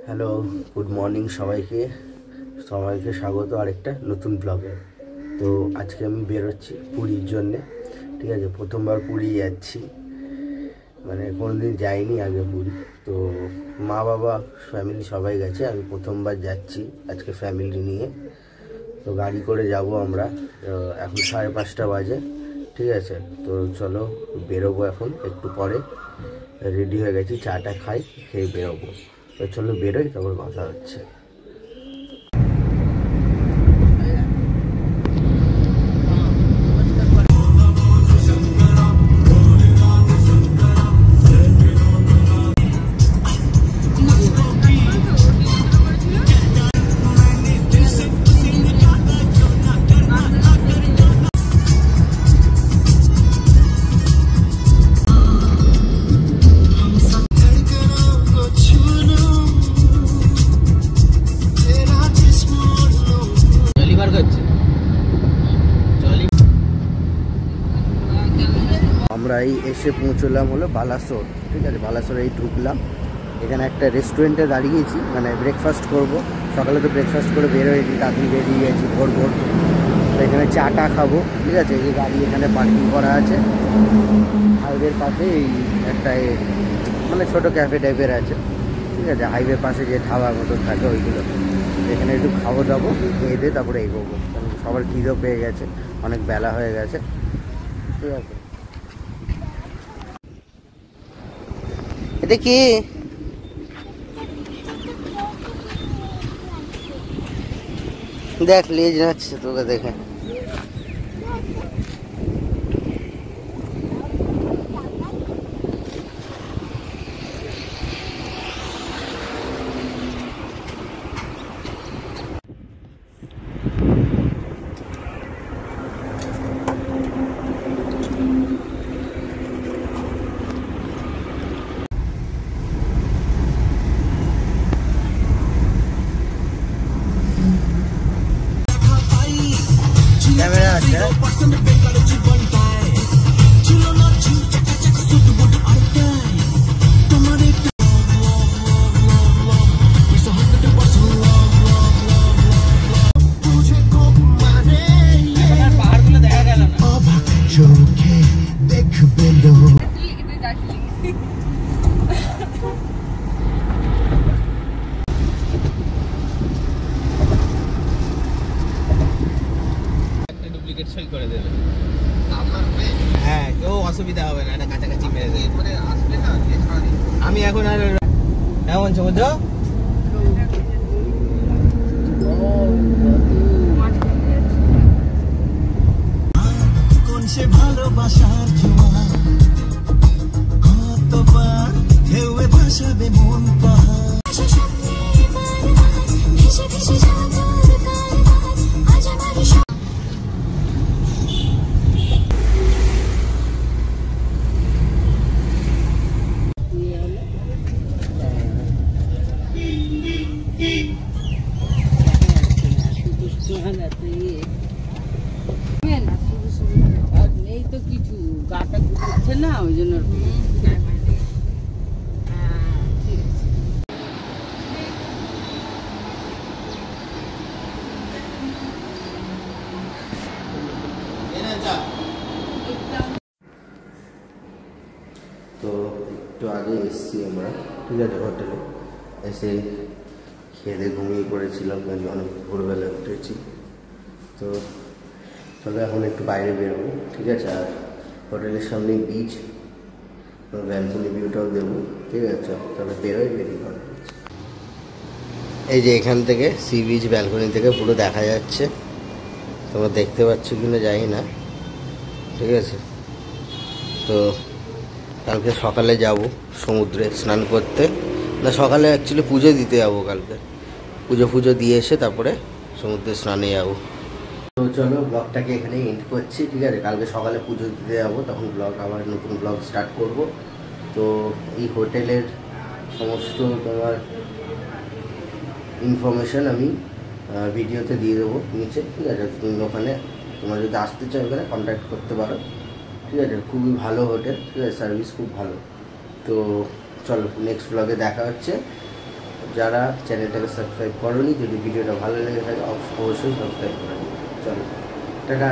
Hello, good morning সবাইকে স্বাগত আরেকটা নতুন ব্লগে। তো আজকে আমি বেরোচ্ছি পুরীর জন্যে। ঠিক আছে, প্রথমবার পুরী যাচ্ছি, মানে কোনোদিন যাইনি আগে পুরী। তো মা বাবা ফ্যামিলি সবাই গেছে, আমি প্রথমবার যাচ্ছি আজকে ফ্যামিলি নিয়ে। তো গাড়ি করে যাব আমরা। এখন 5:30 বাজে। ঠিক আছে, তো চলো বেরোবো এখন একটু পরে। রেডি হয়ে গেছি, চাটা খাই, খেয়ে বেরোবো। তো চলো বেরোই, তারপর কথা হচ্ছে। আমরা এই এসে পৌঁছলাম হলো বালাসোর। ঠিক আছে, বালাসোর এই ঢুকলাম। এখানে একটা রেস্টুরেন্টে দাঁড়িয়েছি, মানে ব্রেকফাস্ট করব। সকালে তো ব্রেকফাস্ট করে বেরোয়নি, তাড়াতাড়ি বেরিয়ে গেছি ভোর। তো এখানে চাটা খাবো। ঠিক আছে, এই গাড়ি এখানে পার্কিং করা আছে হাইওয়ের পাশে। এই একটা মানে ছোটো ক্যাফে টাইপের আছে। ঠিক আছে, হাইওয়ের পাশে যে ধাবার মতো থাকে ওইগুলো। এখানে একটু খাবো দাবো, খেয়ে দিয়ে তারপরে এগোবো, কারণ সবার খিদেও পেয়ে গেছে, অনেক বেলা হয়ে গেছে। ঠিক আছে, এটা কি? দেখ লেজ নাচ্ছে তোকে দেখে। ক্যামেরা আছে। সই করে দেবে, হ্যাঁ কেউ অসুবিধা হবে না, এটা কাছাকাছি মেরে দেবে। আমি এখন আর এমন সমুদ্র কোন সে ভালোবাসার জোয়ার, কতবার ঢেউয়ে ভাসাবে মন পাহাড়। এই তো কিছু গাটা ঘুরছে না, ওই জন্য তো একটু আগে এসেছি আমরা। ঠিক আছে, হোটেলে এসে খেয়ে ঘুমিয়ে পড়েছিলাম, কারণ অনেক ভোরবেলা উঠেছি। তো চলো এখন একটু বাইরে বেরোবো। ঠিক আছে, আর হোটেলের সামনে বিচ, ব্যালকনি ভিউটাও দেবো। ঠিক আছে, তবে বেরিয়ে পড়ে। এই যে এখান থেকে সি বিচ ব্যালকনি থেকে পুরো দেখা যাচ্ছে, তোমরা দেখতে পাচ্ছ কিনা জানি না। ঠিক আছে, তো কালকে সকালে যাব সমুদ্রে স্নান করতে। না, সকালে অ্যাকচুয়ালি পুজো দিতে যাবো। কালকে পুজো দিয়ে এসে তারপরে সমুদ্রে স্নানে যাবো। তো চলো ব্লগটাকে এখানে এন্ড করছি। ঠিক আছে, কালকে সকালে পুজো দিতে যাবো, তখন আবার নতুন ব্লগ স্টার্ট করব। তো এই হোটেলের সমস্ত তোমার ইনফরমেশান আমি ভিডিওতে দিয়ে দেবো নিচে। ঠিক আছে, তুমি ওখানে তোমরা যদি আসতে চাও ওখানে কন্ট্যাক্ট করতে পারো। ঠিক আছে, খুবই ভালো হোটেল। ঠিক আছে, সার্ভিস খুব ভালো। তো চলো নেক্সট ব্লগে দেখা হচ্ছে। যারা চ্যানেলটাকে সাবস্ক্রাইব করোনি, যদি ভিডিওটা ভালো লেগে থাকে অবশ্যই সাবস্ক্রাইব করে দিও। চলো টাটা।